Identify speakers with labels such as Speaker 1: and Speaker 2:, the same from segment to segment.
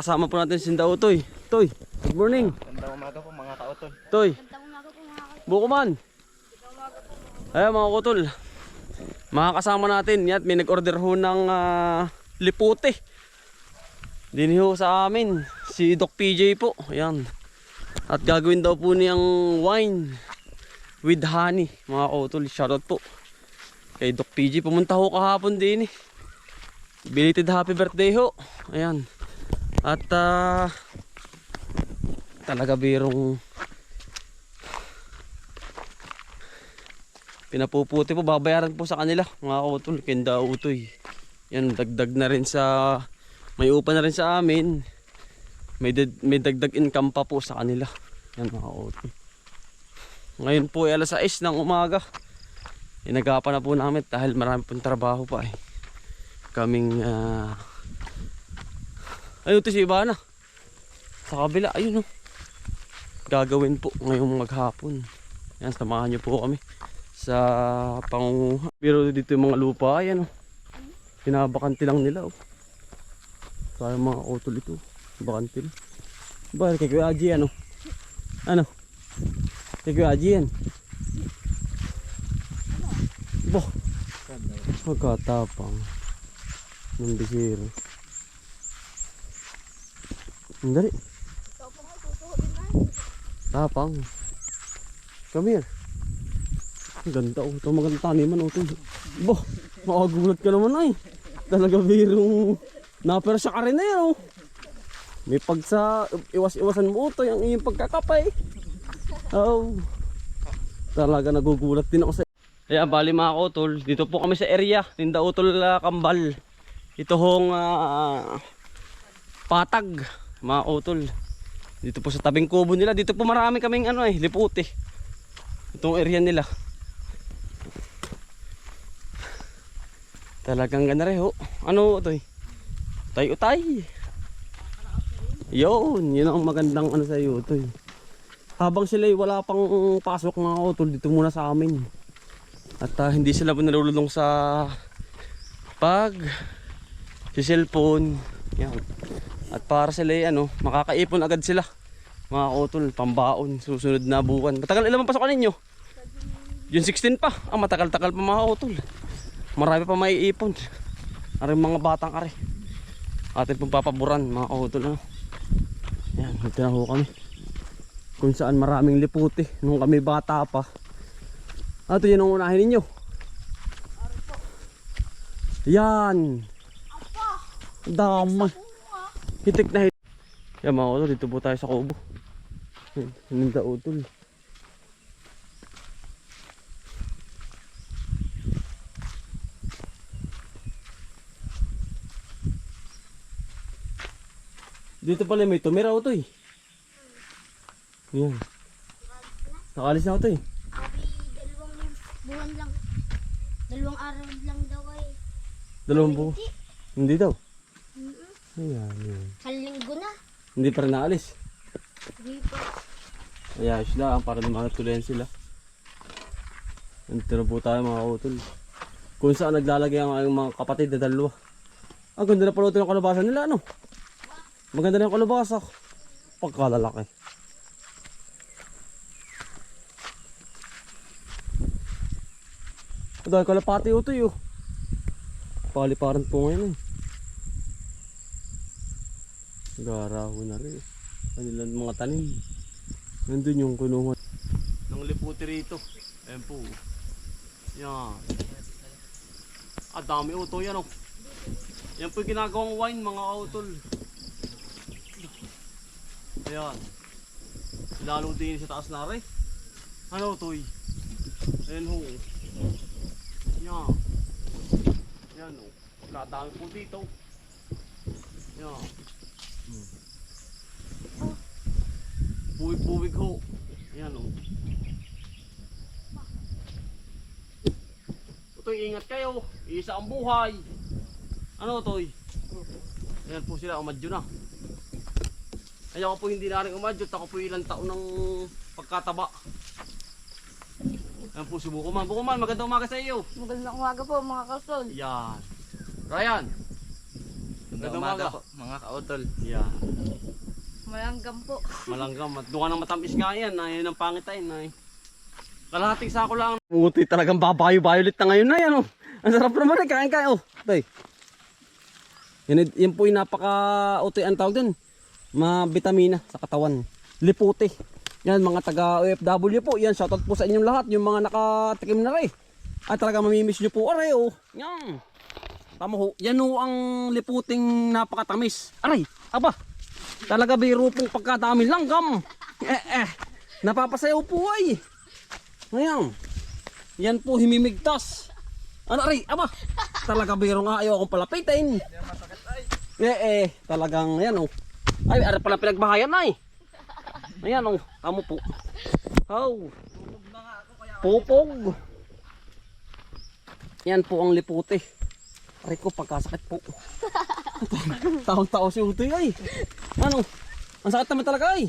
Speaker 1: Kasama po natin si Utoy. Toy, good morning.
Speaker 2: Gandang umaga po mga kautol.
Speaker 1: Toy, Bukuman. Ayan mga kutol. Makakasama natin. Yan, may nag-order ho ng lipote. Din ho sa amin. Si Doc PJ po. Ayan. At gagawin daw po niyang wine with honey. Mga kutol, shoutout po kay Doc PJ. Pumunta ho kahapon din eh. Belated happy birthday ho. Ayan. At talaga birong pinapuputi po, babayaran po sa kanila mga kautol, kenda utoy. Yan, dagdag na rin sa, may upa na rin sa amin, may dagdag income pa po sa kanila. Yan mga kautol. Ngayon po ay alas 6 ng umaga. Inagapan na po namin dahil marami pong trabaho pa eh. Kaming ayun to si Ivana sa kabila, ayun o. Gagawin po ngayong maghapon. Yan, samahan nyo po kami sa pangunguha. Pero dito yung mga lupa, ayan o. Pinabakanti lang nila o. Sayang mga utol ito. Bakanti lang. Ba, kay Kuya Aji ano? Ano? Kay Kuya Aji yan. Boh, magkatapang ng bisiro. Hindi. Tapang. Come here. Ang ganda oh. Ito maganda taniman oh. Boh, makagulat ka naman ay. Talaga birong napera siya ka rin na yan oh. May pagsa iwas-iwasan mo ito yung iyong pagkakapay. Oh. Talaga nagugulat din ako sa. Ayan, bali mga kautol, dito po kami sa area Tinda Utol Kambal. Ito hong patag mga kautol. Dito po sa tabing kubo nila. Dito po marami kaming liputi. Itong area nila. Talagang ganda rin ho. Ano ito eh? Utay-utay. Yun ang magandang sa iyo ito eh. Habang sila wala pang pasok mga kautol, dito muna sa amin. At hindi sila po nalululong sa si cellphone. Yan. At para sila makakaipon agad sila. Mga kautol, pambaon, susunod na buwan. Matagal ilang pasokan ninyo? Yung 16 pa. Matagal-tagal pa mga kautol. Marami pa maiipon. Ari mga batang ari. Atin pong papaboran mga kautol. Yan, dito na ho kami. Kung saan maraming liputi nung kami bata pa. Ito yun ang unahin ninyo. Yan. Dama. Hitik na hitik. Yan mga utol, dito po tayo sa kubo. Tinda Utol. Dito pala may tumira utoy. Yan. Nakalis na utoy.
Speaker 3: Buwan lang. 2 araw lang daw ay.
Speaker 1: 2 buwan? Hindi daw. Ayan, yan.
Speaker 3: Kalinggo na.
Speaker 1: Hindi pa rin naalis.
Speaker 3: Hindi pa.
Speaker 1: Ayan, sila para natuloyan sila. Nandito na po tayo mga utol. Kung saan naglalagay ang mga kapatid na 2. Ang ganda na pala ito ng kalabasan nila ano. Maganda na yung kalabasa. Pagkalalaki. Dahil kalapati ito yun. Paliparan po ngayon eh. Garaho na rin. Kanilang mga tanim. Nandun yung kunungan ng liputi rito. Ayan po. Yan. Dami uto yan oh. Yan po yung ginagawang wine mga utol. Ayan. Lalo din sa taas na rin. Ano utoy? Ayan ho. Yan. Yan o. Kadami po dito. Yan. Buwig-buwig ho. Yan o. Utoy, ingat kayo. Isa ang buhay. Ano utoy? Ayan po sila, umadyo na. Ay ako po hindi na rin umadyo. Ako po ilang taon ng pagkataba. Ayan po si Bukuman. Bukuman, magandang umaga sa iyo.
Speaker 3: Magandang umaga po mga kasol.
Speaker 1: Yan. Ryan.
Speaker 2: Magandang umaga po, mga kautol.
Speaker 1: Yeah.
Speaker 3: Malanggam po.
Speaker 1: Malanggam. At doon ka ng matamis nga yan. Ayun ang pangitain. Ay. Kalahating sako lang. Umuti talagang babayo-violet na ngayon na yan. Oh. Ang sarap naman eh. Kain-kain. Oh. Tay. Yan po yung napaka-utoy ang tawag din. Mabitamina sa katawan. Liputi. Yan mga taga OFW po. Yan shoutout po sa inyong lahat. Yung mga nakatikim na rin. At talaga mamimiss nyo po. Aray oh. Yan. Tama ho. Yan ho ang liputing napakatamis. Aray. Aba. Talaga biro pong pagkadami langgam. Napapasayaw po ay. Ngayon. Yan po himimigtas. Ano aray? Aba. Talaga biro nga ayaw akong palapitin. Talagang yan oh. Ay, ara pala pinagbahayan ay. Ayan oh, tamo po. Oh. Pupog. Yan po ang liputi. Aray ko, pagkasakit po. Taon-taon si Utoy ay. Ano? Ang sakit naman talaga ay.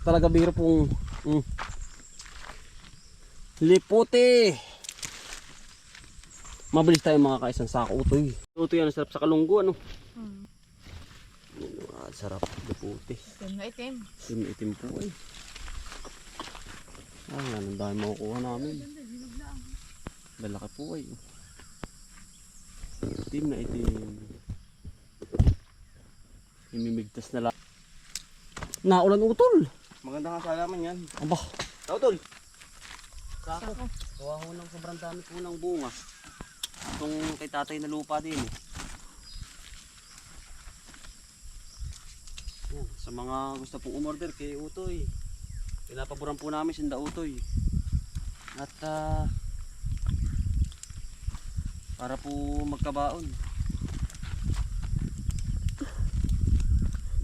Speaker 1: Talaga biro pong liputi. Mabilis tayo mga kaisang sako Utoy. Utoy yan, sarap sa kalunggo ano. Sarap liputi.
Speaker 3: Itim.
Speaker 1: Itim po ay. Ang dami makukuha namin. Lalaki po ay. Itim na itim. Himimigtas na lang. Naulan utol.
Speaker 2: Maganda nga salaman yan.
Speaker 1: Aba.
Speaker 2: Kautol!
Speaker 1: Sako. Gawa ho ng sobrang dami po ng bunga. Itong kay tatay na lupa din eh. Yan, sa mga gusto pong umorder kay Utoy. Pinapaboran po namin sinda Utoy. At para po magkabaon.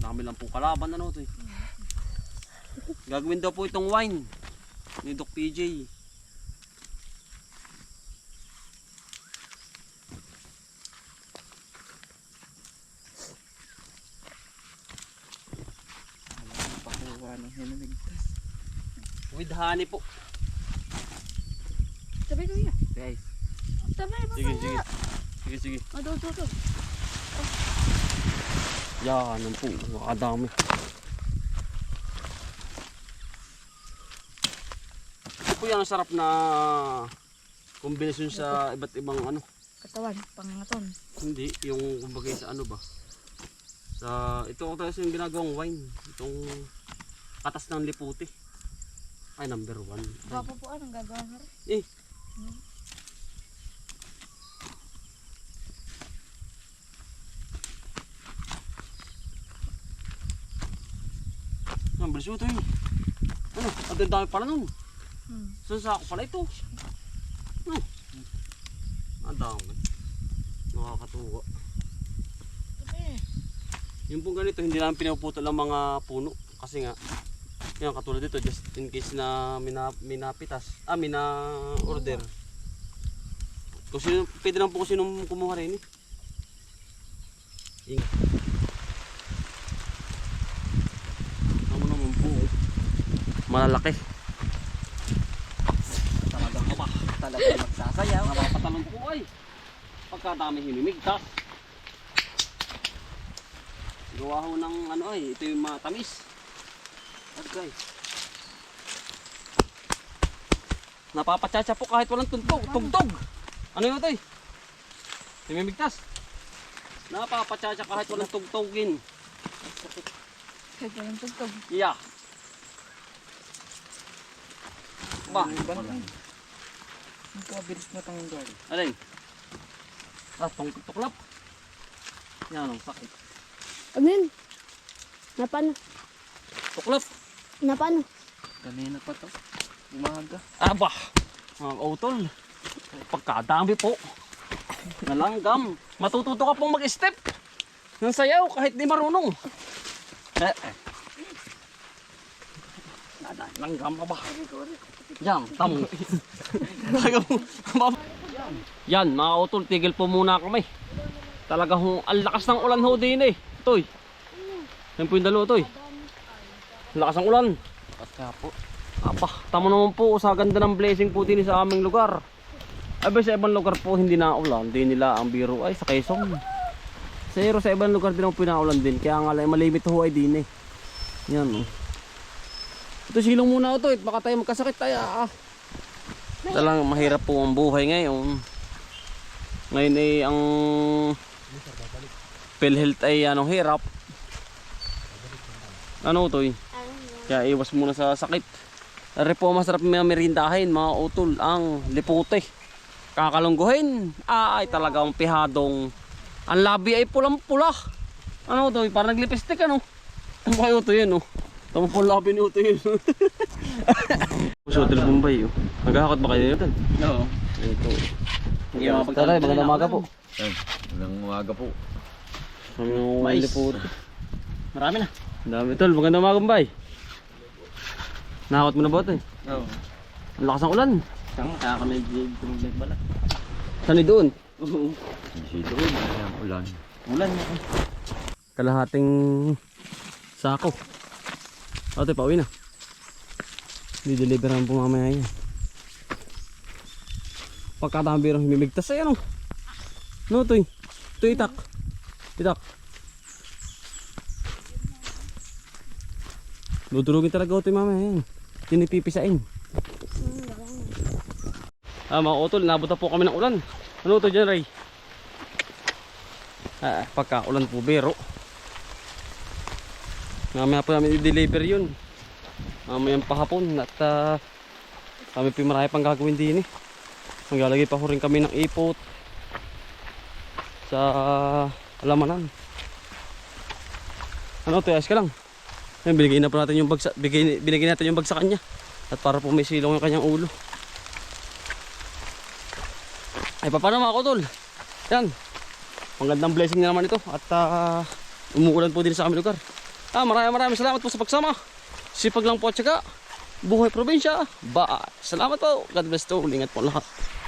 Speaker 1: Dami lang po kalaban ano Utoy. Gagawin daw po itong wine ni Doc PJ.
Speaker 2: Pakuha ng hinamigtas.
Speaker 1: With honey po.
Speaker 3: Sabi ko yan.
Speaker 2: Guys,
Speaker 3: Sabi mo
Speaker 1: Sige, sige. Sige, sige.
Speaker 3: Maduduto.
Speaker 1: Yan ang po. Makadami. Ito po yan ang sarap na kombinasyon sa iba't ibang ano.
Speaker 3: Katawan, pangaton.
Speaker 1: Hindi, yung kumbaga sa ano ba. Sa ito ko tayo yung ginagawang wine. Itong katas ng liputi. Ay, number 1.
Speaker 3: Gwapo po anong gagawa nga rin.
Speaker 1: Ang bilis ito eh. Ano? Ang dami pala nun.
Speaker 3: Hmm.
Speaker 1: Saan sa ako pala ito? Ang dami. Nakakatuwa. Yung pong ganito, hindi namin pinaputol ang mga puno. Kasi nga, yan katulad dito, just in case na minapitas. Mina-order. Kung sino, pwede lang po kung sinong kumuha rin eh. Ingat. Tama naman po. Malalaki. Talagang apa.
Speaker 2: talagang magsasayaw.
Speaker 1: Napapatalon po ay. Pagkadami hinimigtas. Gawa ho ng ano ay, ito yung matamis. Okay. Napapatsacha po kahit walang tugtog. Ano yun ito eh? Hinimigtas. Napapatsacha kahit walang tugtogin.
Speaker 3: Kahit walang tugtog.
Speaker 1: Yeah. Ba?
Speaker 2: Ang kabilis na tanggal.
Speaker 1: Alin? Tong tuklap. Yan ang sakit.
Speaker 3: Ano yun? Napano?
Speaker 1: Tuklap.
Speaker 3: Napano?
Speaker 2: Kanina pa to. Umaga.
Speaker 1: Aba. Mga utol. Pagkadami po. Nalanggam. Matututo ka pong mag-step. Ng sayaw kahit di marunong. Langgam ka ba? Yan, tamo. Yan, mga utol, tigil po muna kami. Talaga hong ang lakas ng ulan ho din eh. Toy. Yan po yung dalawa toy. Lakas ng ulan.
Speaker 2: Lakas nga po.
Speaker 1: Aba, tamo naman po sa ganda ng blessing po din sa aming lugar. Ay ba sa ibang lugar po hindi na ulan, hindi nila ang biro ay sa Quezon. Pero sa ibang lugar din ako pinaulan din. Kaya nga lang malimit ho ay din eh. Yan oh. Ito silong muna ito. Baka tayo magkasakit tayo. Talang mahirap po ang buhay ngayon. Ngayon ay ang PhilHealth ay anong hirap. Ano ito eh? Kaya iwas muna sa sakit. Dari po masarap merindahin mga utol ang lipote. Kakalungguhin. Ay talagang pihadong. Ang labi ay pulang-pula. Ano ito? Parang naglipistik ano. Ano kayo ito yun oh. Tama po labi ni ito yun. Hotel Bombay oh. Nagkakot ba kayo yun?
Speaker 2: Oo.
Speaker 1: Ito.
Speaker 2: Hindi
Speaker 1: Taray, magandang umaga po.
Speaker 4: Magandang umaga po.
Speaker 1: Kami ng
Speaker 2: Mais.
Speaker 1: lipote.
Speaker 2: Marami na.
Speaker 1: Ang dami tol. Magandang umaga Bombay. Nakakot mo na ba ito eh?
Speaker 2: Oo.
Speaker 1: Ang lakas ng ulan.
Speaker 2: Kaya kami tumiglag pala.
Speaker 1: Saan ni doon?
Speaker 2: Oo.
Speaker 4: Dito rin, ang ulan.
Speaker 2: Ulan na.
Speaker 1: Kalahating sako. Ate, pauwi na. Di-deliveran po mamaya yan. Pagkatambirang himimigtas ay ano. No, ito eh. Ito itak. Itak. Dudurugin talaga ito mamaya yan. Tinipipisain. Mga utol, nabot na po kami ng ulan. Ano ito dyan, Ray? Pagka-ulan po, bero. Mamaya po namin i-deliver yun. Mamayang pahapon at kami po marami pang gagawin din eh. Maglalagay pa ho rin kami ng ipot sa alamanan. Ano ito, ayos ka lang. Ayun, binigay na po natin yung bag sa, binigay natin yung bag sa kanya. At para po may silong yung kanyang ulo. Ay paano mga kutol? Yan. Magandang blessing na naman ito. At umuulan po din sa aming lugar. Maraming salamat po sa pagsama. Sipag lang po at saka buhay probinsya. Bye. Salamat po. God bless to. Ingat po lahat.